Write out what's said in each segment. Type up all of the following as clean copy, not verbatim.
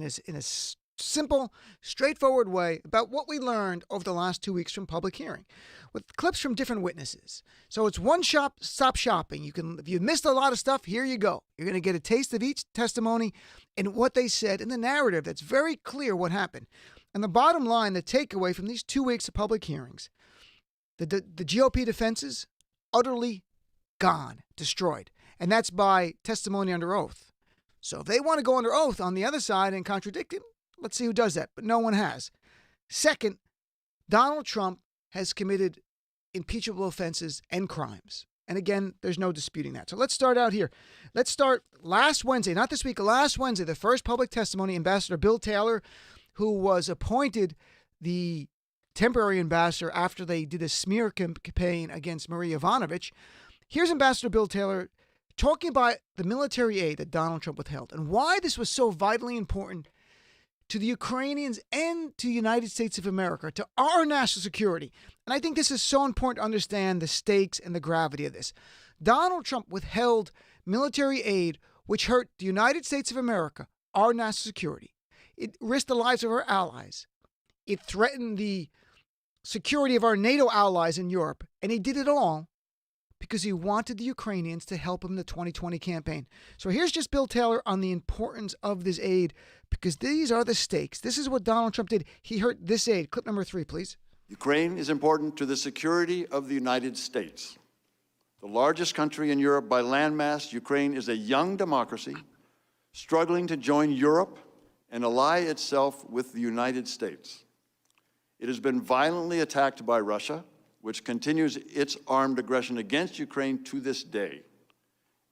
in a simple, straightforward way about what we learned over the last 2 weeks from public hearing, with clips from different witnesses. So it's stop shopping. If you missed a lot of stuff, here you go. You're going to get a taste of each testimony and what they said in the narrative. That's very clear what happened. And the bottom line, the takeaway from these 2 weeks of public hearings, the GOP defenses utterly gone, destroyed, and that's by testimony under oath. So if they want to go under oath on the other side and contradict it, let's see who does that, but no one has. Second, Donald Trump has committed impeachable offenses and crimes. And again, there's no disputing that. So let's start out here. Let's start last Wednesday, not this week, last Wednesday, the first public testimony, Ambassador Bill Taylor, who was appointed the temporary ambassador after they did a smear campaign against Marie Yovanovitch. Here's Ambassador Bill Taylor talking about the military aid that Donald Trump withheld and why this was so vitally important to the Ukrainians and to the United States of America, to our national security. And I think this is so important to understand the stakes and the gravity of this. Donald Trump withheld military aid which hurt the United States of America, our national security. It risked the lives of our allies. It threatened the security of our NATO allies in Europe. And he did it all because he wanted the Ukrainians to help him in the 2020 campaign. So here's just Bill Taylor on the importance of this aid, because these are the stakes. This is what Donald Trump did. He hurt this aid. Clip number 3, please. Ukraine is important to the security of the United States. The largest country in Europe by landmass, Ukraine is a young democracy struggling to join Europe and ally itself with the United States. It has been violently attacked by Russia, which continues its armed aggression against Ukraine to this day.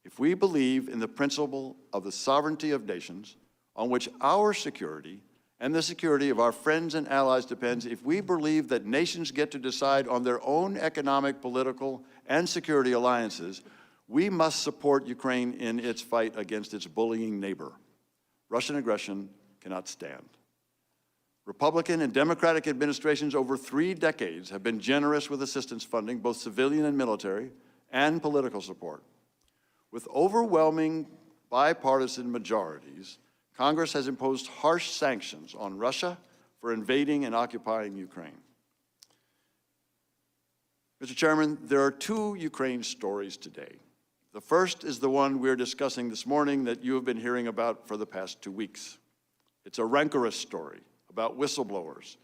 If we believe in the principle of the sovereignty of nations, on which our security and the security of our friends and allies depends, if we believe that nations get to decide on their own economic, political, and security alliances, we must support Ukraine in its fight against its bullying neighbor. Russian aggression cannot stand. Republican and Democratic administrations over 3 decades have been generous with assistance funding, both civilian and military, and political support. With overwhelming bipartisan majorities, Congress has imposed harsh sanctions on Russia for invading and occupying Ukraine. Mr. Chairman, there are 2 Ukraine stories today. The first is the one we're discussing this morning that you have been hearing about for the past 2 weeks. It's a rancorous story about whistleblowers,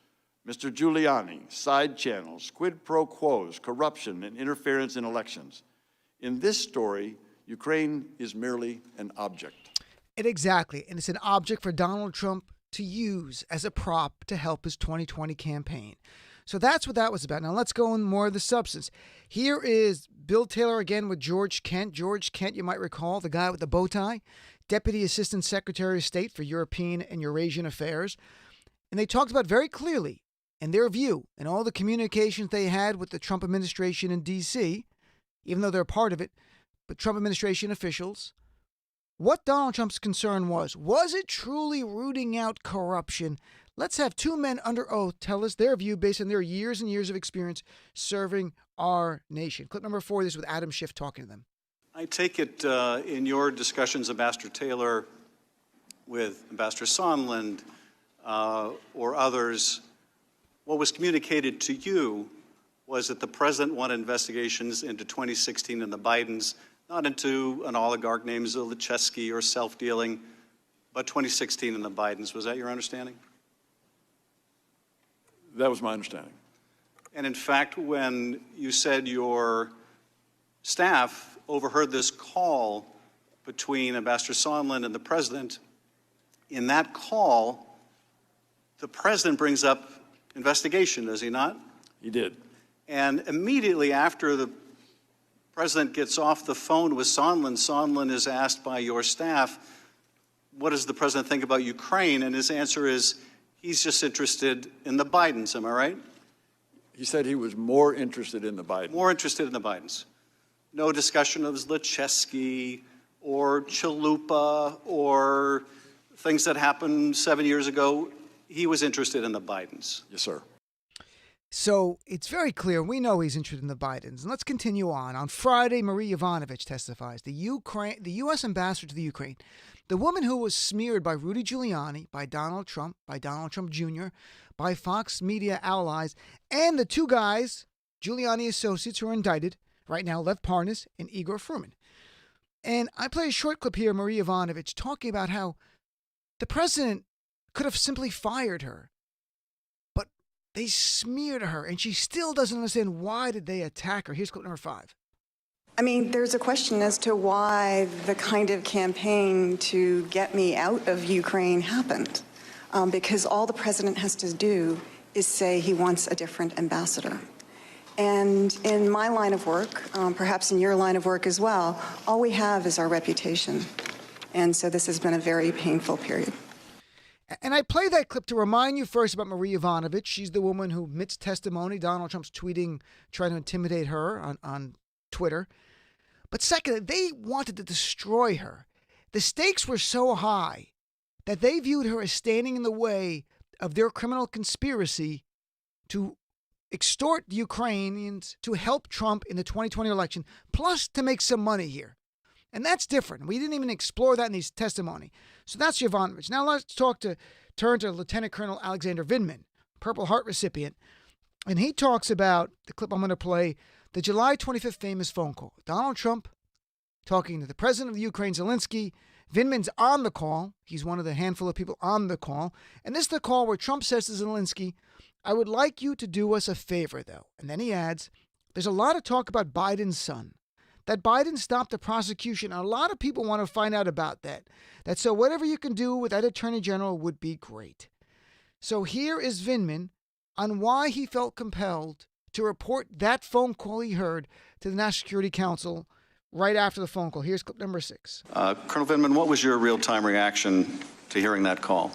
Mr. Giuliani, side channels, quid pro quos, corruption, and interference in elections. In this story, Ukraine is merely an object. Exactly. And it's an object for Donald Trump to use as a prop to help his 2020 campaign. So that's what that was about. Now let's go in more of the substance. Here is Bill Taylor again with George Kent. George Kent, you might recall, the guy with the bow tie, Deputy Assistant Secretary of State for European and Eurasian Affairs. And they talked about very clearly, in their view, and all the communications they had with the Trump administration in D.C., even though they're part of it, but Trump administration officials, what Donald Trump's concern was. Was it truly rooting out corruption? Let's have 2 men under oath tell us their view based on their years and years of experience serving our nation. Clip number 4, this is with Adam Schiff talking to them. I take it in your discussions, Ambassador Taylor, with Ambassador Sondland, or others, what was communicated to you was that the president wanted investigations into 2016 and the Bidens, not into an oligarch named Zlochevsky or self-dealing, but 2016 and the Bidens. Was that your understanding? That was my understanding. And in fact, when you said your staff overheard this call between Ambassador Sondland and the president, in that call, the president brings up investigation, does he not? He did. And immediately after the president gets off the phone with Sondland, Sondland is asked by your staff, what does the president think about Ukraine? And his answer is, he's just interested in the Bidens, am I right? He said he was more interested in the Bidens. More interested in the Bidens. No discussion of Zlochevsky or Chalupa or things that happened 7 years ago. He was interested in the Bidens. Yes, sir. So it's very clear. We know he's interested in the Bidens. And let's continue on. On Friday, Marie Yovanovitch testifies. The U.S. ambassador to the Ukraine, the woman who was smeared by Rudy Giuliani, by Donald Trump Jr., by Fox Media allies, and the two guys, Giuliani associates who are indicted right now, Lev Parnas and Igor Fruman. And I play a short clip here, Marie Yovanovitch, talking about how the president could have simply fired her. They smeared her, and she still doesn't understand why did they attack her. Here's clip number 5. I mean, there's a question as to why the kind of campaign to get me out of Ukraine happened, because all the president has to do is say he wants a different ambassador. And in my line of work, perhaps in your line of work as well, all we have is our reputation. And so this has been a very painful period. And I play that clip to remind you first about Marie Yovanovitch. She's the woman who admits testimony. Donald Trump's tweeting, trying to intimidate her on Twitter. But second, they wanted to destroy her. The stakes were so high that they viewed her as standing in the way of their criminal conspiracy to extort the Ukrainians to help Trump in the 2020 election, plus to make some money here. And that's different. We didn't even explore that in his testimony. So that's Yovanovitch. Now let's turn to Lieutenant Colonel Alexander Vindman, Purple Heart recipient. And he talks about, the clip I'm going to play, the July 25th famous phone call. Donald Trump talking to the president of the Ukraine, Zelensky. Vindman's on the call. He's one of the handful of people on the call. And this is the call where Trump says to Zelensky, I would like you to do us a favor, though. And then he adds, there's a lot of talk about Biden's son. That Biden stopped the prosecution. And a lot of people want to find out about that. So whatever you can do with that attorney general would be great. So here is Vindman on why he felt compelled to report that phone call he heard to the National Security Council right after the phone call. Here's clip number 6. Colonel Vindman, what was your real-time reaction to hearing that call?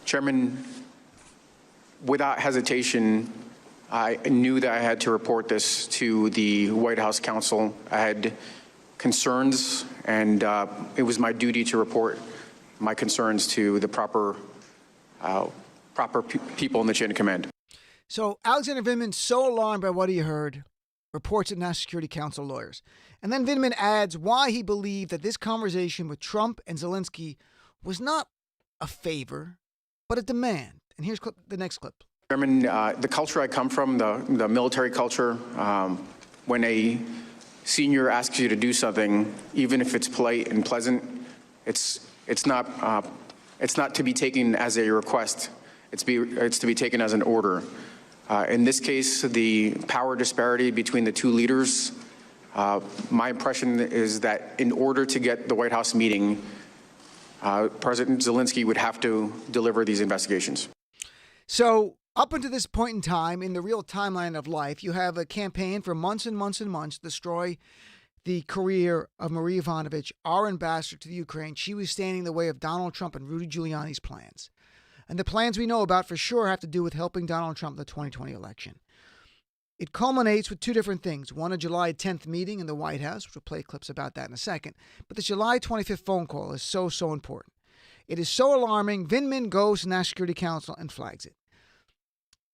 Chairman, without hesitation, I knew that I had to report this to the White House counsel. I had concerns, and it was my duty to report my concerns to the proper people in the chain of command. So Alexander Vindman, so alarmed by what he heard, reports to National Security Council lawyers. And then Vindman adds why he believed that this conversation with Trump and Zelensky was not a favor, but a demand. And here's the next clip. Chairman, the culture I come from, the military culture, when a senior asks you to do something, even if it's polite and pleasant, it's not to be taken as a request. It's to be taken as an order. In this case, the power disparity between the two leaders, my impression is that in order to get the White House meeting, President Zelensky would have to deliver these investigations. So up until this point in time, in the real timeline of life, you have a campaign for months and months and months to destroy the career of Marie Yovanovitch, our ambassador to the Ukraine. She was standing in the way of Donald Trump and Rudy Giuliani's plans. And the plans we know about for sure have to do with helping Donald Trump in the 2020 election. It culminates with two different things. One, a July 10th meeting in the White House, which we'll play clips about that in a second. But the July 25th phone call is so important. It is so alarming. Vindman goes to the National Security Council and flags it.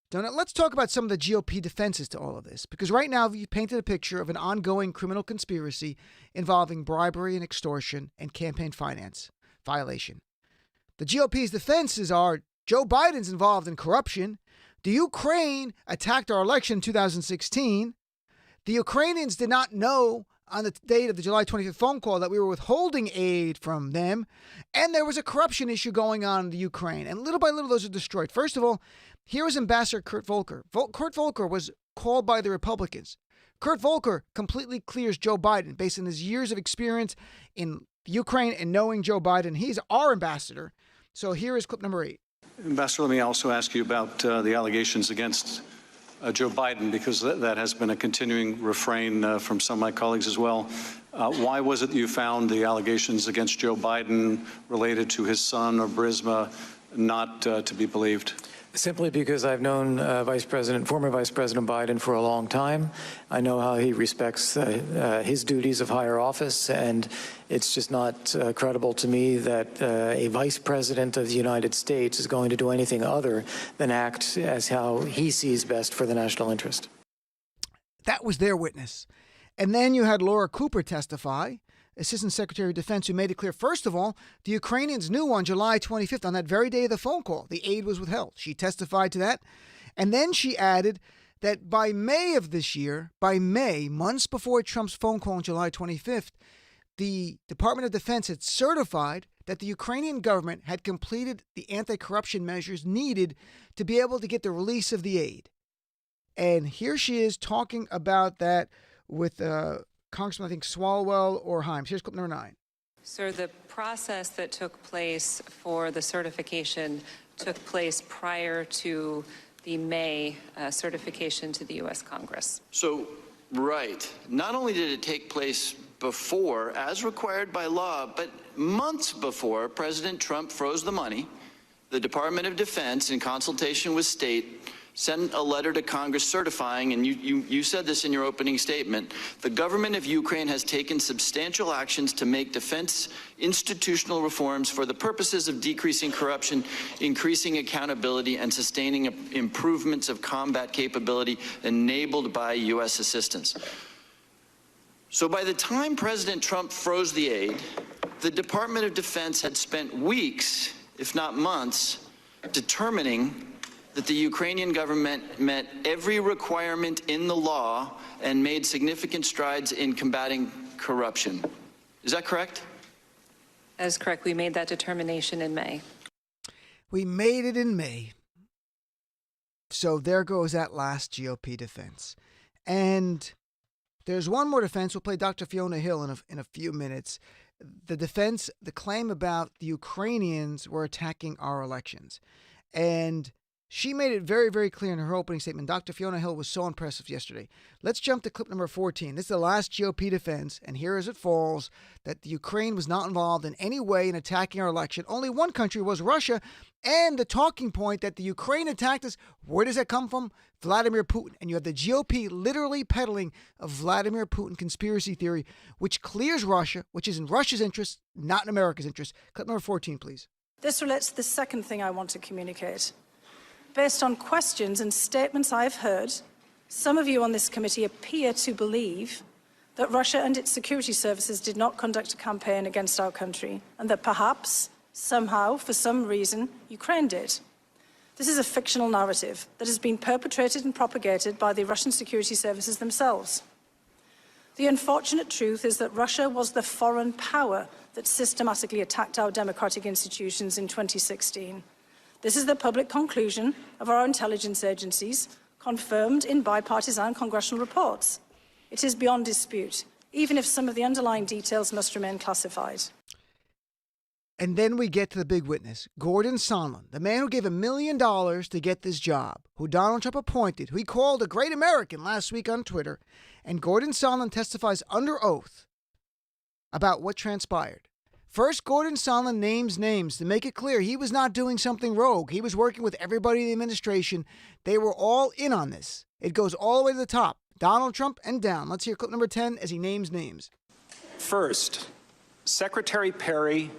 So now let's talk about some of the GOP defenses to all of this, because right now you painted a picture of an ongoing criminal conspiracy involving bribery and extortion and campaign finance violation. The GOP's defenses are Joe Biden's involved in corruption. The Ukraine attacked our election in 2016. The Ukrainians did not know on the date of the July 25th phone call that we were withholding aid from them. And there was a corruption issue going on in the Ukraine. And little by little, those are destroyed. First of all, here was Ambassador Kurt Volker. Kurt Volker was called by the Republicans. Kurt Volker completely clears Joe Biden based on his years of experience in Ukraine and knowing Joe Biden. He's our ambassador. So here is clip number 8. Ambassador, let me also ask you about the allegations against Joe Biden, because that has been a continuing refrain from some of my colleagues as well. Why was it that you found the allegations against Joe Biden related to his son or Burisma not to be believed? Simply because I've known former Vice President Biden for a long time. I know how he respects his duties of higher office, and it's just not credible to me that a Vice President of the United States is going to do anything other than act as how he sees best for the national interest. That was their witness. And then you had Laura Cooper testify, Assistant Secretary of Defense, who made it clear, first of all, the Ukrainians knew on July 25th, on that very day of the phone call, the aid was withheld. She testified to that. And then she added that by May of this year, months before Trump's phone call on July 25th, the Department of Defense had certified that the Ukrainian government had completed the anti-corruption measures needed to be able to get the release of the aid. And here she is talking about that with Congressman, I think, Swalwell or Himes. Here's clip number 9. Sir, the process that took place for the certification took place prior to the May certification to the U.S. Congress. So, right. Not only did it take place before, as required by law, but months before President Trump froze the money, the Department of Defense, in consultation with state, sent a letter to Congress certifying, and you said this in your opening statement, the government of Ukraine has taken substantial actions to make defense institutional reforms for the purposes of decreasing corruption, increasing accountability, and sustaining improvements of combat capability enabled by U.S. assistance. So by the time President Trump froze the aid, the Department of Defense had spent weeks, if not months, determining that the Ukrainian government met every requirement in the law and made significant strides in combating corruption. Is that correct? That is correct. We made that determination in May. We made it in May. So there goes that last GOP defense. And there's one more defense. We'll play Dr. Fiona Hill in a few minutes. The defense, the claim about the Ukrainians were attacking our elections. And she made it very, very clear in her opening statement. Dr. Fiona Hill was so impressive yesterday. Let's jump to clip number 14. This is the last GOP defense, and here as it falls, that the Ukraine was not involved in any way in attacking our election. Only one country was Russia, and the talking point that the Ukraine attacked us, where does that come from? Vladimir Putin. And you have the GOP literally peddling a Vladimir Putin conspiracy theory, which clears Russia, which is in Russia's interest, not in America's interest. Clip number 14, please. This relates to the second thing I want to communicate. Based on questions and statements I've heard, some of you on this committee appear to believe that Russia and its security services did not conduct a campaign against our country, and that perhaps, somehow, for some reason, Ukraine did. This is a fictional narrative that has been perpetrated and propagated by the Russian security services themselves. The unfortunate truth is that Russia was the foreign power that systematically attacked our democratic institutions in 2016. This is the public conclusion of our intelligence agencies, confirmed in bipartisan congressional reports. It is beyond dispute, even if some of the underlying details must remain classified. And then we get to the big witness, Gordon Sondland, the man who gave $1 million to get this job, who Donald Trump appointed, who he called a great American last week on Twitter. And Gordon Sondland testifies under oath about what transpired. First, Gordon Sondland names names to make it clear he was not doing something rogue. He was working with everybody in the administration. They were all in on this. It goes all the way to the top, Donald Trump and down. Let's hear clip number 10 as he names names. First, Secretary Perry,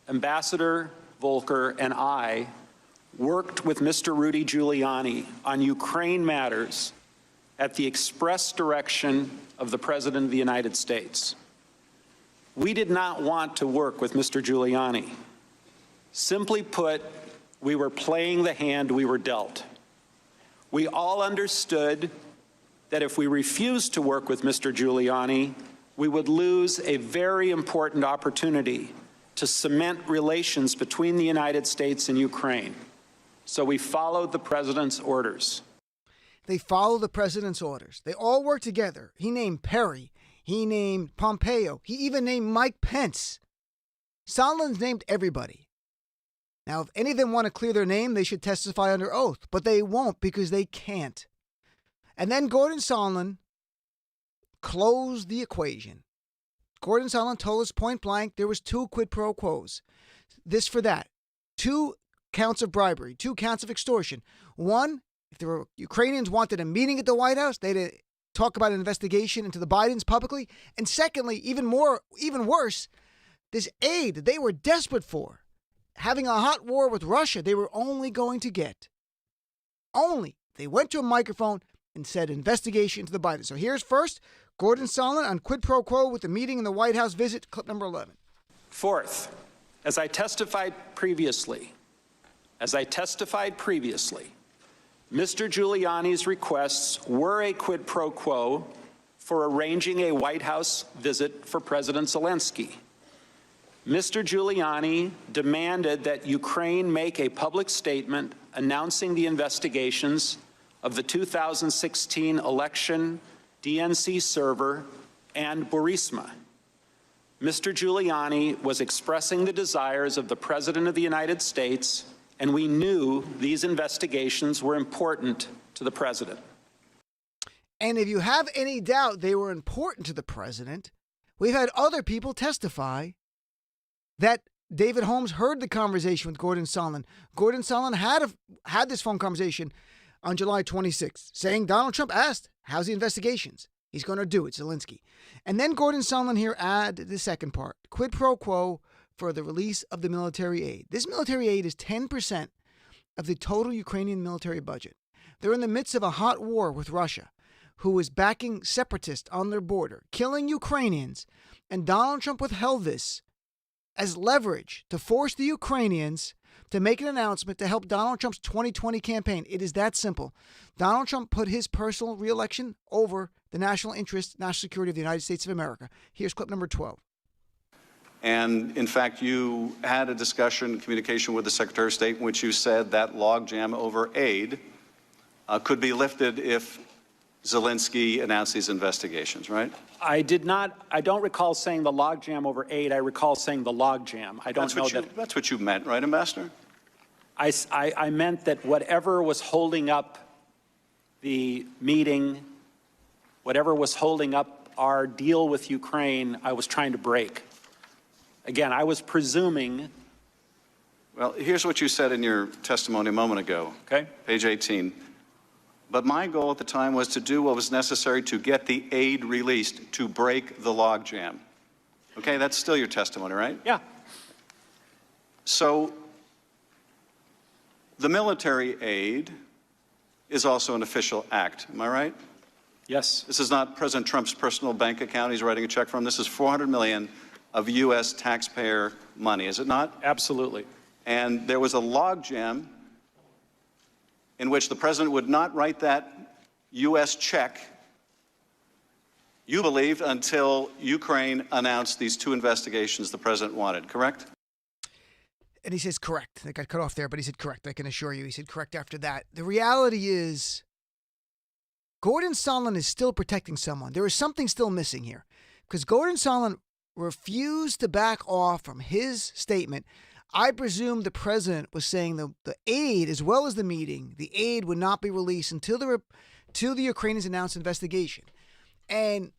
Ambassador Volker, and I worked with Mr. Rudy Giuliani on Ukraine matters at the express direction of the President of the United States. We did not want to work with Mr. Giuliani. Simply put, we were playing the hand we were dealt. We all understood that if we refused to work with Mr. Giuliani, we would lose a very important opportunity to cement relations between the United States and Ukraine. So we followed the president's orders. They follow the president's orders. They all work together. He named Perry. He named Pompeo. He even named Mike Pence. Sondland's named everybody. Now, if any of them want to clear their name, they should testify under oath. But they won't because they can't. And then Gordon Sondland closed the equation. Gordon Sondland told us point blank there was 2 quid pro quos. This for that. 2 counts of bribery, 2 counts of extortion. 1, if the Ukrainians wanted a meeting at the White House, they'd talk about an investigation into the Bidens publicly. And secondly, even worse, this aid that they were desperate for, having a hot war with Russia, they were only going to get. They went to a microphone and said investigation into the Bidens. So here's first Gordon Sondland on quid pro quo with the meeting in the White House visit, clip number 11. Fourth, as I testified previously, Mr. Giuliani's requests were a quid pro quo for arranging a White House visit for President Zelensky. Mr. Giuliani demanded that Ukraine make a public statement announcing the investigations of the 2016 election, DNC server, and Burisma. Mr. Giuliani was expressing the desires of the President of the United States, and we knew these investigations were important to the President. And if you have any doubt they were important to the President, we've had other people testify that David Holmes heard the conversation with Gordon Sondland. Gordon Sondland had this phone conversation on July 26th, saying Donald Trump asked, how's the investigations? He's going to do it, Zelensky. And then Gordon Sondland here add the second part, quid pro quo for the release of the military aid. This military aid is 10% of the total Ukrainian military budget. They're in the midst of a hot war with Russia, who is backing separatists on their border, killing Ukrainians, and Donald Trump withheld this as leverage to force the Ukrainians to make an announcement to help Donald Trump's 2020 campaign. It is that simple. Donald Trump put his personal reelection over the national interest, national security of the United States of America. Here's clip number 12. And in fact, you had a discussion, communication with the Secretary of State in which you said that logjam over aid could be lifted if Zelensky announced these investigations, right? I don't recall saying the logjam over aid. I recall saying the logjam. That's what you meant, right, Ambassador? I meant that whatever was holding up the meeting, whatever was holding up our deal with Ukraine, I was trying to break. Again, I was presuming. Well, here's what you said in your testimony a moment ago. Okay. Page 18. But my goal at the time was to do what was necessary to get the aid released, to break the logjam. Okay, that's still your testimony, right? Yeah. So the military aid is also an official act, am I right? Yes. This is not President Trump's personal bank account he's writing a check from. This is $400 million of U.S. taxpayer money, is it not? Absolutely. And there was a logjam in which the president would not write that U.S. check, you believed, until Ukraine announced these 2 investigations the president wanted, correct? And he says correct. That got cut off there, but he said correct. I can assure you he said correct after that. The reality is Gordon Sondland is still protecting someone. There is something still missing here because Gordon Sondland refused to back off from his statement. I presume the president was saying the aid, as well as the meeting, the aid would not be released until the Ukrainians announced investigation. And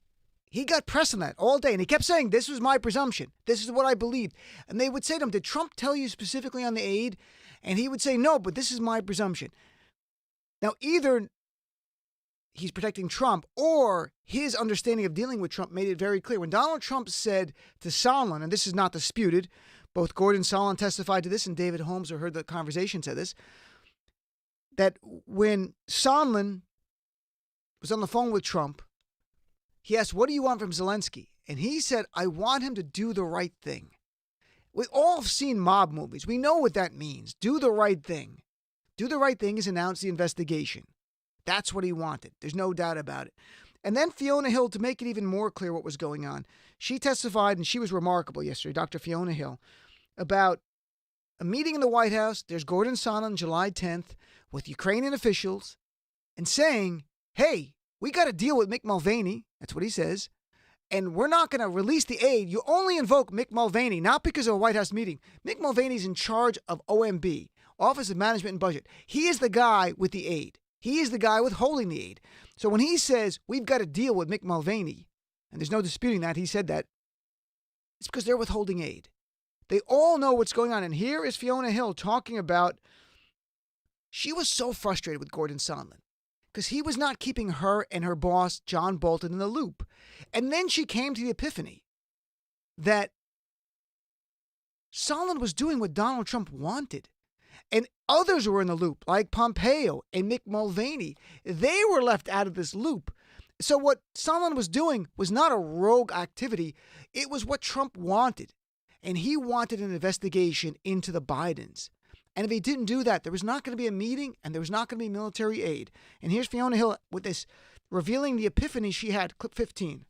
he got pressed on that all day. And he kept saying, this was my presumption. This is what I believed. And they would say to him, did Trump tell you specifically on the aid? And he would say, no, but this is my presumption. Now, either he's protecting Trump or his understanding of dealing with Trump made it very clear. When Donald Trump said to Sondland, and this is not disputed, both Gordon Sondland testified to this and David Holmes, who heard the conversation, said this, that when Sondland was on the phone with Trump, he asked, what do you want from Zelensky? And he said, I want him to do the right thing. We all have seen mob movies. We know what that means. Do the right thing. Do the right thing is announce the investigation. That's what he wanted. There's no doubt about it. And then Fiona Hill, to make it even more clear what was going on, she testified, and she was remarkable yesterday, Dr. Fiona Hill, about a meeting in the White House. There's Gordon Sondland on July 10th with Ukrainian officials and saying, hey, we got to deal with Mick Mulvaney. That's what he says. And we're not going to release the aid. You only invoke Mick Mulvaney, not because of a White House meeting. Mick Mulvaney's in charge of OMB, Office of Management and Budget. He is the guy with the aid. He is the guy withholding the aid. So when he says, we've got to deal with Mick Mulvaney, and there's no disputing that, he said that, it's because they're withholding aid. They all know what's going on. And here is Fiona Hill talking about she was so frustrated with Gordon Sondland because he was not keeping her and her boss, John Bolton, in the loop. And then she came to the epiphany that Sondland was doing what Donald Trump wanted. And others were in the loop, like Pompeo and Mick Mulvaney. They were left out of this loop. So what Sondland was doing was not a rogue activity. It was what Trump wanted. And he wanted an investigation into the Bidens. And if he didn't do that, there was not going to be a meeting and there was not going to be military aid. And here's Fiona Hill with this, revealing the epiphany she had, clip 15.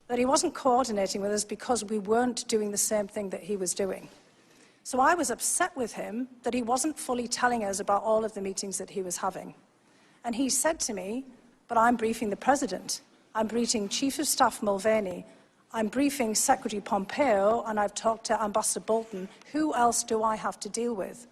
That he wasn't coordinating with us because we weren't doing the same thing that he was doing. So I was upset with him that he wasn't fully telling us about all of the meetings that he was having. And he said to me, but I'm briefing the president. I'm briefing Chief of Staff Mulvaney. I'm briefing Secretary Pompeo, and I've talked to Ambassador Bolton. Who else do I have to deal with?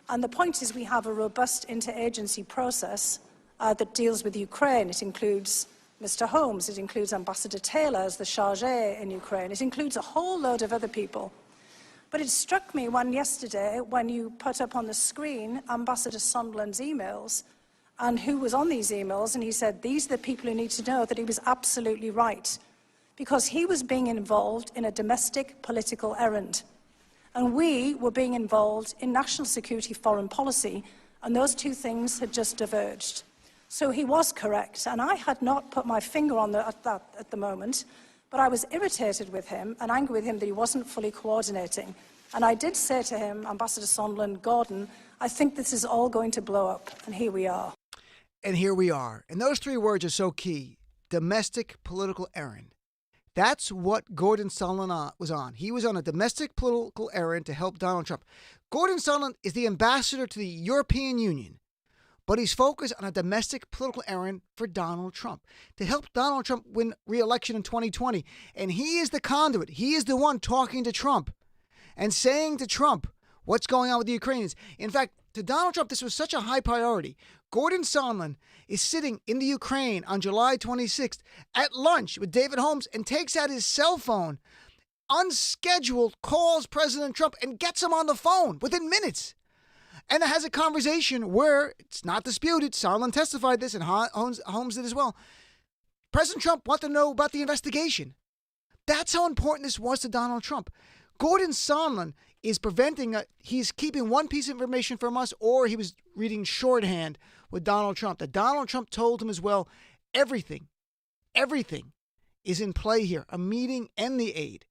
And the point is we have a robust interagency process that deals with Ukraine. It includes Mr. Holmes. It includes Ambassador Taylor as the chargé in Ukraine. It includes a whole load of other people. But it struck me yesterday when you put up on the screen Ambassador Sondland's emails and who was on these emails, and he said, these are the people who need to know, that he was absolutely right, because he was being involved in a domestic political errand. And we were being involved in national security foreign policy, and those two things had just diverged. So he was correct, and I had not put my finger on that at the moment, but I was irritated with him and angry with him that he wasn't fully coordinating. And I did say to him, Ambassador Sondland, Gordon, I think this is all going to blow up, and here we are. And here we are. And those three words are so key. Domestic political errand. That's what Gordon Sondland was on. He was on a domestic political errand to help Donald Trump. Gordon Sondland is the ambassador to the European Union, but he's focused on a domestic political errand for Donald Trump, to help Donald Trump win re-election in 2020. And he is the conduit. He is the one talking to Trump and saying to Trump what's going on with the Ukrainians. In fact, to Donald Trump, this was such a high priority. Gordon Sondland is sitting in the Ukraine on July 26th at lunch with David Holmes and takes out his cell phone, unscheduled, calls President Trump and gets him on the phone within minutes. And has a conversation where it's not disputed. Sondland testified this and Holmes did as well. President Trump wanted to know about the investigation. That's how important this was to Donald Trump. Gordon Sondland is he's keeping one piece of information from us, or he was reading shorthand with Donald Trump. That Donald Trump told him as well, everything is in play here, a meeting and the aid.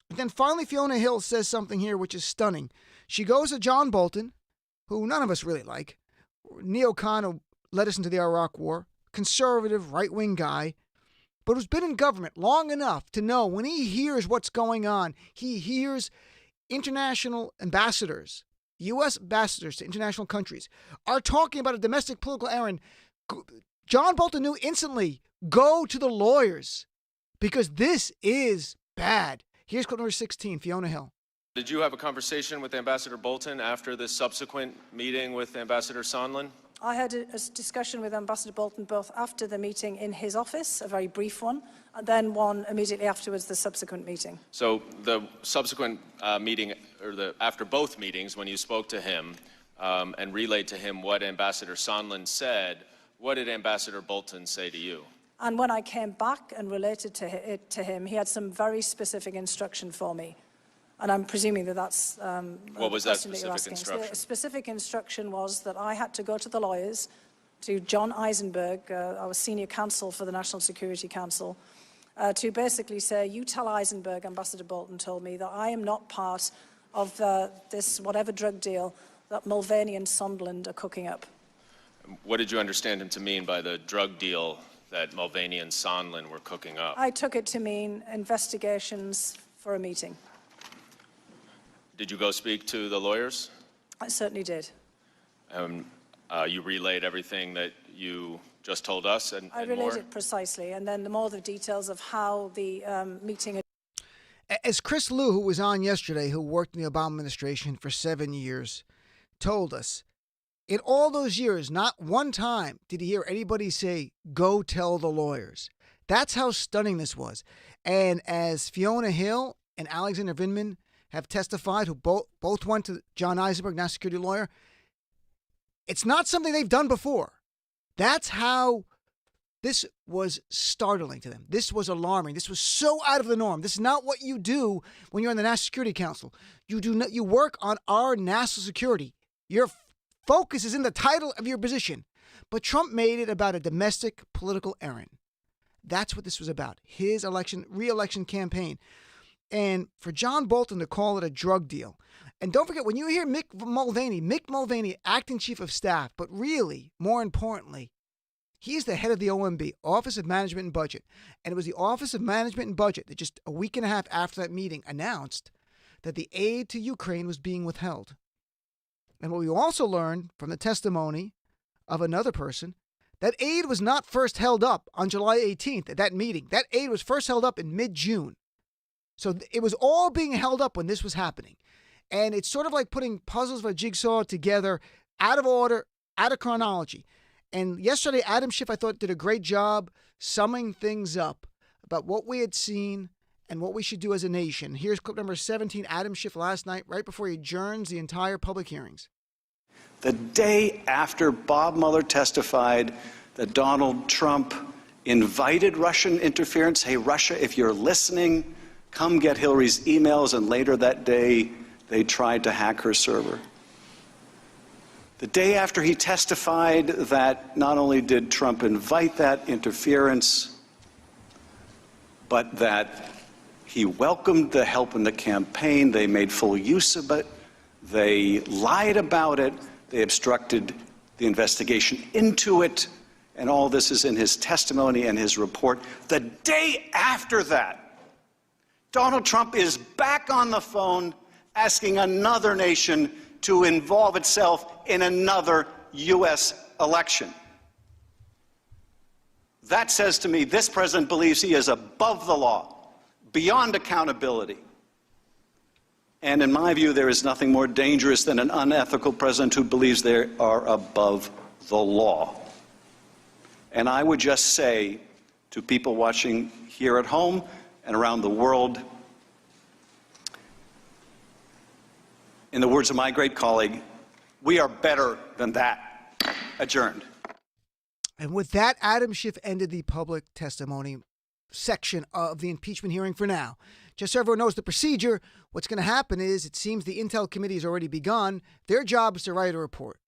And then finally, Fiona Hill says something here which is stunning. She goes to John Bolton, who none of us really like, neocon who led us into the Iraq War, conservative, right-wing guy, but who's been in government long enough to know when he hears what's going on, he hears international ambassadors, U.S. ambassadors to international countries, are talking about a domestic political errand. John Bolton knew instantly, go to the lawyers, because this is bad. Here's clip number 16, Fiona Hill. Did you have a conversation with Ambassador Bolton after this subsequent meeting with Ambassador Sondland? I had a discussion with Ambassador Bolton both after the meeting in his office, a very brief one, and then one immediately afterwards, the subsequent meeting. So the subsequent meeting, or after both meetings, when you spoke to him and relayed to him what Ambassador Sondland said, what did Ambassador Bolton say to you? And when I came back and related it to him, he had some very specific instruction for me. And I'm presuming that that's what was that specific instruction? The specific instruction was that I had to go to the lawyers, to John Eisenberg, our senior counsel for the National Security Council, to basically say, you tell Eisenberg, Ambassador Bolton told me, that I am not part of this whatever drug deal that Mulvaney and Sondland are cooking up. What did you understand him to mean by the drug deal that Mulvaney and Sondland were cooking up? I took it to mean investigations for a meeting. Did you go speak to the lawyers? I certainly did. You relayed everything that you just told us and I relayed more? it precisely, and then the details of how the meeting. As Chris Liu, who was on yesterday, who worked in the Obama administration for 7 years, told us, in all those years, not one time did he hear anybody say, go tell the lawyers. That's how stunning this was. And as Fiona Hill and Alexander Vindman have testified, who both went to John Eisenberg, national security lawyer. It's not something they've done before. That's how this was startling to them. This was alarming. This was so out of the norm. This is not what you do when you're on the National Security Council. You work on our national security. Your focus is in the title of your position. But Trump made it about a domestic political errand. That's what this was about. His re-election campaign. And for John Bolton to call it a drug deal. And don't forget, when you hear Mick Mulvaney, acting chief of staff, but really, more importantly, he's the head of the OMB, Office of Management and Budget. And it was the Office of Management and Budget that just a week and a half after that meeting announced that the aid to Ukraine was being withheld. And what we also learned from the testimony of another person, that aid was not first held up on July 18th at that meeting. That aid was first held up in mid-June. So it was all being held up when this was happening. And it's sort of like putting puzzles of a jigsaw together out of order, out of chronology. And yesterday, Adam Schiff, I thought, did a great job summing things up about what we had seen and what we should do as a nation. Here's clip number 17, Adam Schiff last night, right before he adjourns the entire public hearings. The day after Bob Mueller testified that Donald Trump invited Russian interference, hey, Russia, if you're listening, come get Hillary's emails, and later that day, they tried to hack her server. The day after he testified that not only did Trump invite that interference, but that he welcomed the help in the campaign, they made full use of it, they lied about it, they obstructed the investigation into it, and all this is in his testimony and his report. The day after that, Donald Trump is back on the phone asking another nation to involve itself in another U.S. election. That says to me this president believes he is above the law, beyond accountability. And in my view, there is nothing more dangerous than an unethical president who believes they are above the law. And I would just say to people watching here at home and around the world, in the words of my great colleague, we are better than that. Adjourned. And with that, Adam Schiff ended the public testimony section of the impeachment hearing for now. Just so everyone knows the procedure, what's going to happen is it seems the Intel Committee has already begun. Their job is to write a report.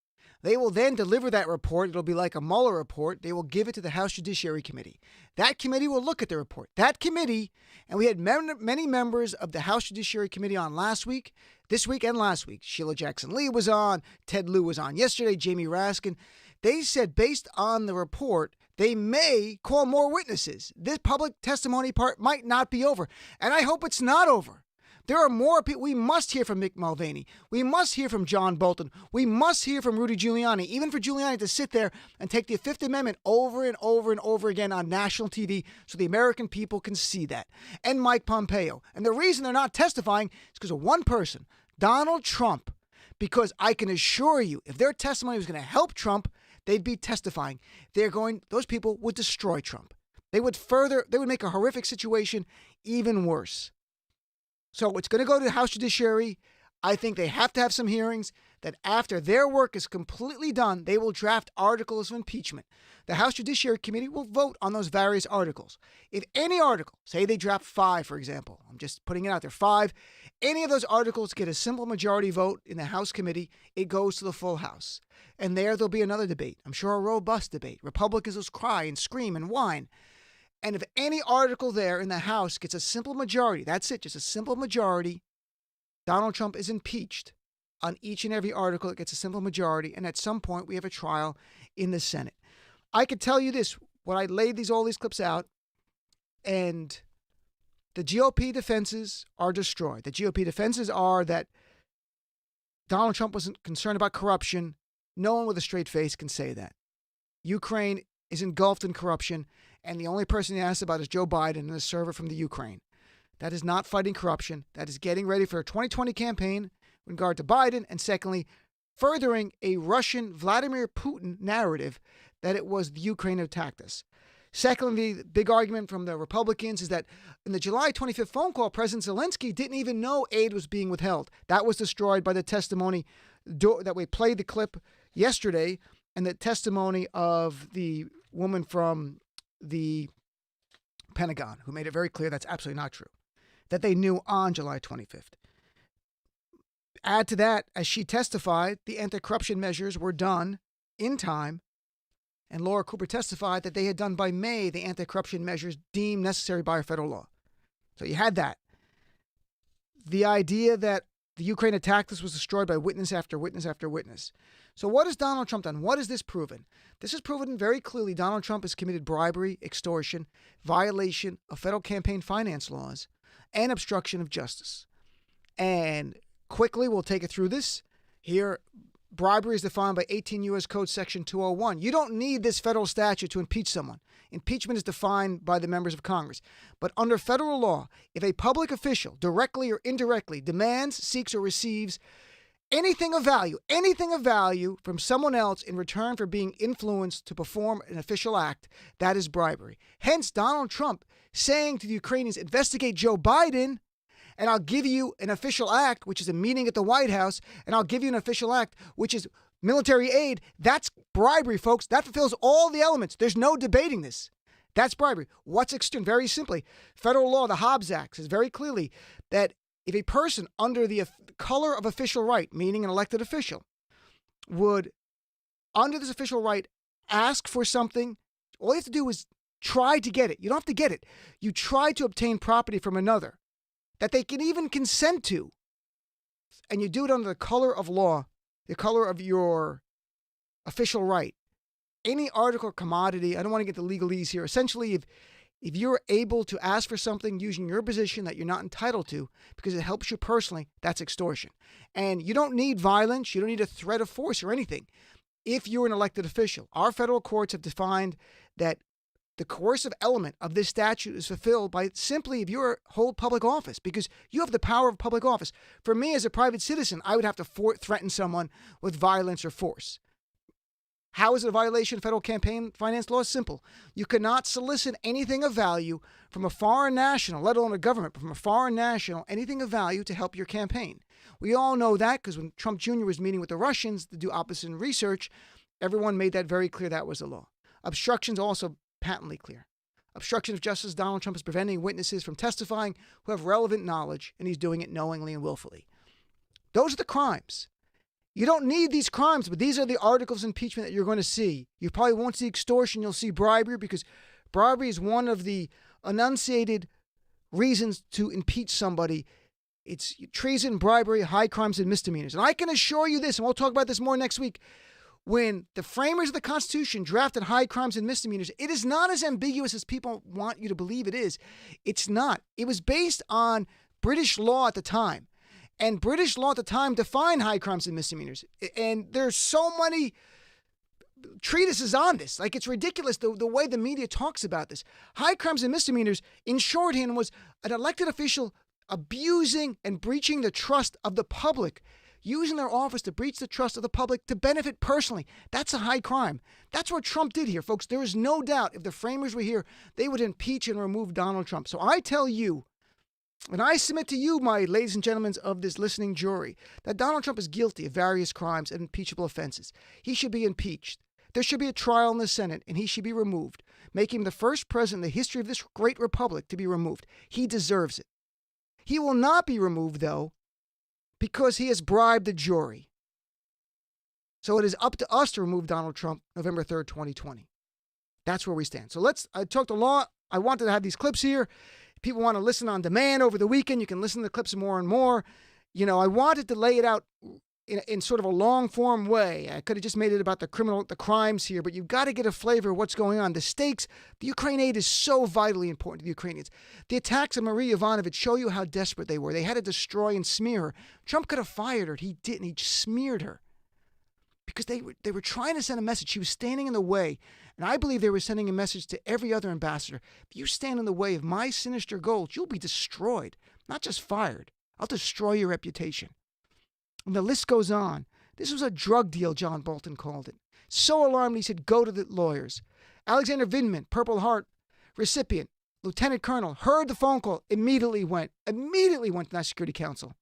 They will then deliver that report. It'll be like a Mueller report. They will give it to the House Judiciary Committee. That committee will look at the report. That committee, and we had many members of the House Judiciary Committee on this week and last week. Sheila Jackson-Lee was on. Ted Lieu was on yesterday. Jamie Raskin. They said based on the report, they may call more witnesses. This public testimony part might not be over. And I hope it's not over. There are more people. We must hear from Mick Mulvaney. We must hear from John Bolton. We must hear from Rudy Giuliani. Even for Giuliani to sit there and take the Fifth Amendment over and over and over again on national TV so the American people can see that. And Mike Pompeo. And the reason they're not testifying is because of one person, Donald Trump. Because I can assure you, if their testimony was going to help Trump, they'd be testifying. Those people would destroy Trump. They would make a horrific situation even worse. So it's going to go to the House Judiciary. I think they have to have some hearings that after their work is completely done, they will draft articles of impeachment. The House Judiciary Committee will vote on those various articles. If any article, say they draft 5, for example, I'm just putting it out there, 5, any of those articles get a simple majority vote in the House Committee, it goes to the full House. And there'll be another debate. I'm sure a robust debate. Republicans will cry and scream and whine. And if any article there in the House gets a simple majority, that's it, just a simple majority, Donald Trump is impeached on each and every article that gets a simple majority. And at some point, we have a trial in the Senate. I could tell you this, when I laid all these clips out, and the GOP defenses are destroyed. The GOP defenses are that Donald Trump wasn't concerned about corruption. No one with a straight face can say that. Ukraine is engulfed in corruption, and the only person he asks about is Joe Biden and the server from the Ukraine. That is not fighting corruption. That is getting ready for a 2020 campaign in regard to Biden, and secondly, furthering a Russian Vladimir Putin narrative that it was the Ukraine who attacked us. Secondly, the big argument from the Republicans is that in the July 25th phone call, President Zelensky didn't even know aid was being withheld. That was destroyed by the testimony that we played the clip yesterday, and the testimony of the woman from the Pentagon who made it very clear that's absolutely not true, that they knew on July 25th. Add to that, as she testified, the anti-corruption measures were done in time, and Laura Cooper testified that they had done by May the anti-corruption measures deemed necessary by federal law. So you had that. The idea that the Ukraine attack was destroyed by witness after witness after witness. So what has Donald Trump done? What has this proven? This has proven very clearly Donald Trump has committed bribery, extortion, violation of federal campaign finance laws, and obstruction of justice. And quickly, we'll take it through this. Here, bribery is defined by 18 U.S. Code Section 201. You don't need this federal statute to impeach someone. Impeachment is defined by the members of Congress. But under federal law, if a public official, directly or indirectly, demands, seeks, or receives anything of value from someone else in return for being influenced to perform an official act, that is bribery. Hence, Donald Trump saying to the Ukrainians, investigate Joe Biden, and I'll give you an official act, which is a meeting at the White House, and I'll give you an official act, which is military aid. That's bribery, folks. That fulfills all the elements. There's no debating this. That's bribery. What's extreme? Very simply, federal law, the Hobbs Act, says very clearly that if a person under the color of official right, meaning an elected official, would, under this official right, ask for something, all you have to do is try to get it. You don't have to get it. You try to obtain property from another that they can even consent to, and you do it under the color of law, the color of your official right. Any article or commodity, I don't want to get the legalese here. Essentially, if you're able to ask for something using your position that you're not entitled to because it helps you personally, that's extortion. And you don't need violence. You don't need a threat of force or anything if you're an elected official. Our federal courts have defined that the coercive element of this statute is fulfilled by simply if you hold public office, because you have the power of public office. For me as a private citizen, I would have to threaten someone with violence or force. How is it a violation of federal campaign finance law? Simple. You cannot solicit anything of value from a foreign national, let alone a government, but from a foreign national, anything of value to help your campaign. We all know that because when Trump Jr. was meeting with the Russians to do opposite research, everyone made that very clear that was the law. Obstructions also patently clear. Obstruction of justice, Donald Trump is preventing witnesses from testifying who have relevant knowledge, and he's doing it knowingly and willfully. Those are the crimes. You don't need these crimes, but these are the articles of impeachment that you're going to see. You probably won't see extortion, you'll see bribery, because bribery is one of the enunciated reasons to impeach somebody. It's treason, bribery, high crimes, and misdemeanors. And I can assure you this, and we'll talk about this more next week, when the framers of the Constitution drafted high crimes and misdemeanors, it is not as ambiguous as people want you to believe it is. It's not. It was based on British law at the time. And British law at the time defined high crimes and misdemeanors. And there's so many treatises on this. Like, it's ridiculous the way the media talks about this. High crimes and misdemeanors, in shorthand, was an elected official abusing and breaching the trust of the public, using their office to breach the trust of the public to benefit personally. That's a high crime. That's what Trump did here, folks. There is no doubt if the framers were here, they would impeach and remove Donald Trump. So I tell you, and I submit to you, my ladies and gentlemen of this listening jury, that Donald Trump is guilty of various crimes and impeachable offenses. He should be impeached. There should be a trial in the Senate, and he should be removed, making him the first president in the history of this great republic to be removed. He deserves it. He will not be removed, though, because he has bribed the jury. So it is up to us to remove Donald Trump November 3rd, 2020. That's where we stand. So I talked a lot. I wanted to have these clips here. People want to listen on demand over the weekend. You can listen to the clips more and more. You know, I wanted to lay it out in sort of a long form way. I could have just made it about the crimes here, but you've got to get a flavor of what's going on. The stakes, the Ukraine aid is so vitally important to the Ukrainians. The attacks of Marie Yovanovitch show you how desperate they were. They had to destroy and smear her. Trump could have fired her. He didn't. He smeared her because they were trying to send a message. She was standing in the way. And I believe they were sending a message to every other ambassador. If you stand in the way of my sinister goals, you'll be destroyed, not just fired. I'll destroy your reputation. And the list goes on. This was a drug deal, John Bolton called it. So alarmed, he said, go to the lawyers. Alexander Vindman, Purple Heart recipient, Lieutenant Colonel, heard the phone call, immediately went to National Security Council.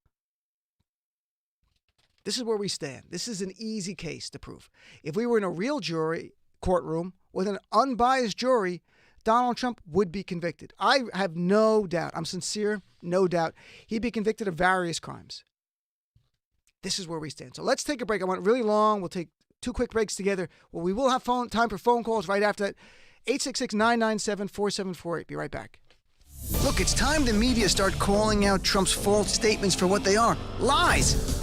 This is where we stand. This is an easy case to prove. If we were in a real jury courtroom with an unbiased jury, Donald Trump would be convicted. I have no doubt, I'm sincere, no doubt, he'd be convicted of various crimes. This is where we stand. So let's take a break. I went really long. We'll take 2 quick breaks together. Well, we will have time for phone calls right after that. 866-997-4748. Be right back. Look, it's time the media start calling out Trump's false statements for what they are. Lies.